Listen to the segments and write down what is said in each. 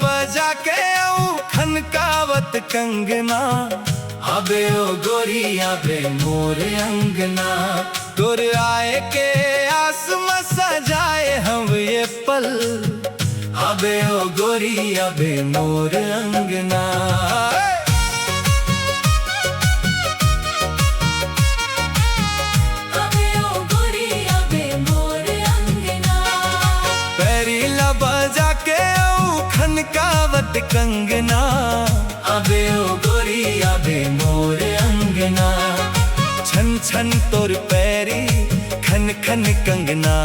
बजा के खनकावत कंगना, अबे ओ गोरी अबे मोर अंगना। तोर आए के आस में सजाए हम ये पल, अबे ओ गोरी अबे मोर अंगना। अबे ओ गोरी अबे मोर अंगना। पैरी बजा के खनकावत कंगना, अबे ओ गोरी अबे मोर अंगना। छन छन तोर पैरी खन खन कंगना,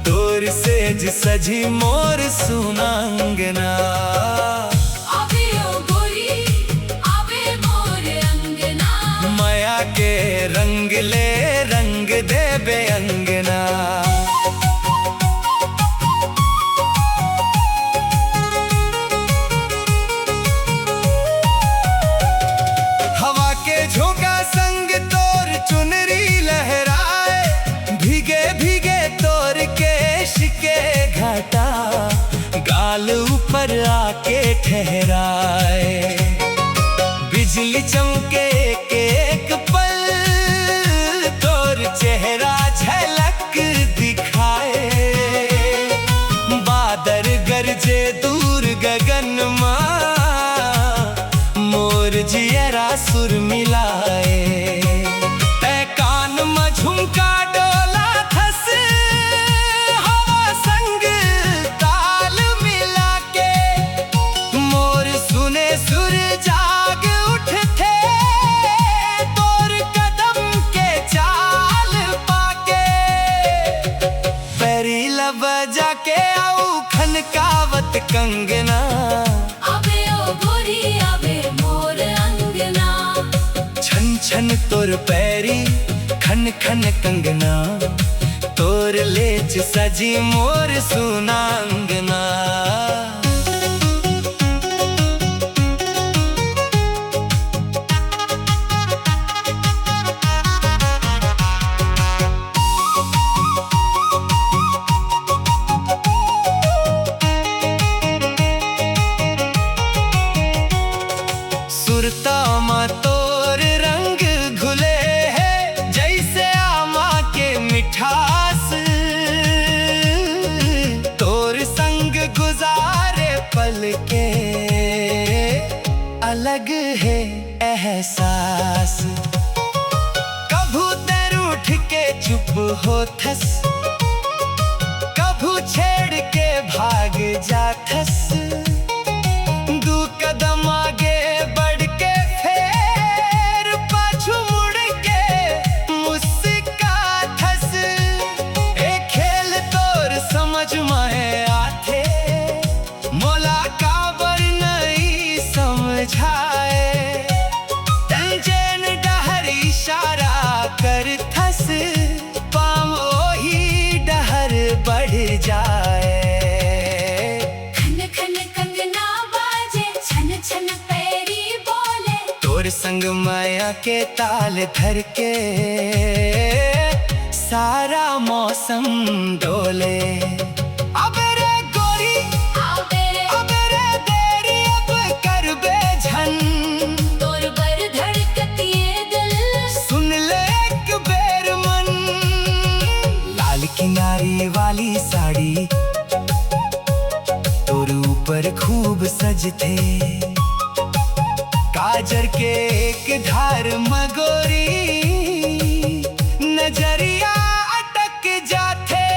तोर सेज सजी मोर सुना अंगना। अबे ओ गोरी अबे मोर अंगना। माया के रंग ले रंग दे बे अंगना। हवा के झोंका संग तोर चुनरी लहराए, भीगे भीगे तोर केश के घटा, गाल ऊपर आके ठहराए। बिजली चमके एक पल, तोर चेहरा झलक दिखाए। बादर गरजे दूर गगन मां, मोर जियरा सुर मिलाए। तै कान में झुमका डोला थस, हवा संग ताल मिला के। मोर सुने सुर जाग उठते, तोर कदम के चाल पाके। पैरी बजा के खनकावत कंगना, अबे ओ गोरी अबे मोर अंगना। छन छन तोर पैरी खन खन कंगना, तोर लेच सजी मोर सुना अंगना। सुरता माँ तोर रंग घुले है, जैसे आमा के मिठास। तोर संग गुजारे पल के अलग है एहसास। कभू तेर उठ के चुप होथस, कभू छेड़ के भाग जाथस। दू कदम आगे बढ़ के फेर पाछू मुड़ के मुस्काथस। एक खेल तोर समझ में आथे, मोला काबर नहीं समझाए। तंजन डहर इशारा कर थस, पाम ओही डहर बढ़ जाए। खन खन कंगना बाजे, छन छन पैरी बोले। तोर संग माया के ताल धर के सारा मौसम डोले। अब रे गोरी अब रे देरी अब कर बे झन, तोर बर धड़कतिए दिल। सुन ले एक बेर मन। लाल किनारी वाली साड़ी तोर ऊपर खूब सजथे, काजर के एक धार मगोरी नजरिया अटक जाथे।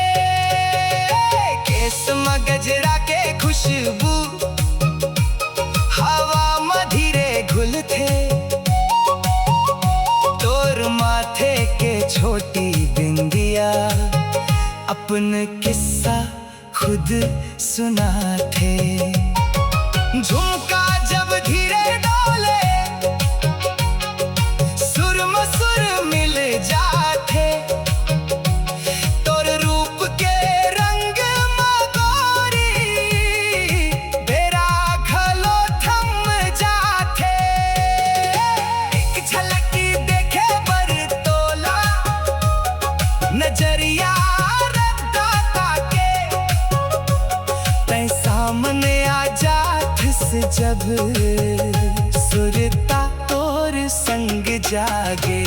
केस में गजरा के खुशबू हवा मधीरे घुलथे। तोर माथे के छोटी बिंदिया अपन किस्सा खुद सुनाथे। झुमका जब धीरे डोले, सुर में सुर मिल जाथे। तोर रूप के रंग में गोरी, बेरा घलो थम जाथे। एक झलक देखे बर तोला, नजरिया रद्दा के। तै सामने जब सुरता तोर संग जागे।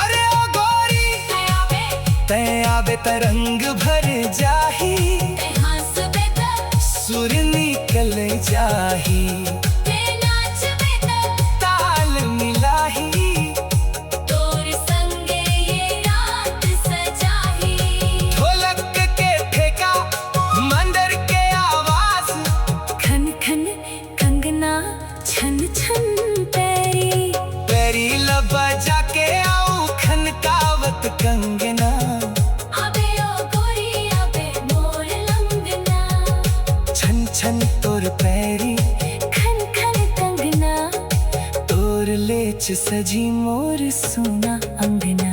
अरे ओ गोरी तै आवे तरंग भर जाही, सुर निकल जाही, ताल मिलाही, तोर संगे ये रात सजाही। ढोलक के ठेका मंदिर के आवाज, खन खन कंगना छन छन पैरी, पैरी लबा जाके आऊं खनकावत कंगना। आबे ओ गोरी आबे मोर लंगना, छन छन तोर पैरी खन खन कंगना, तोर लेच सजी मोर सोना अंगना।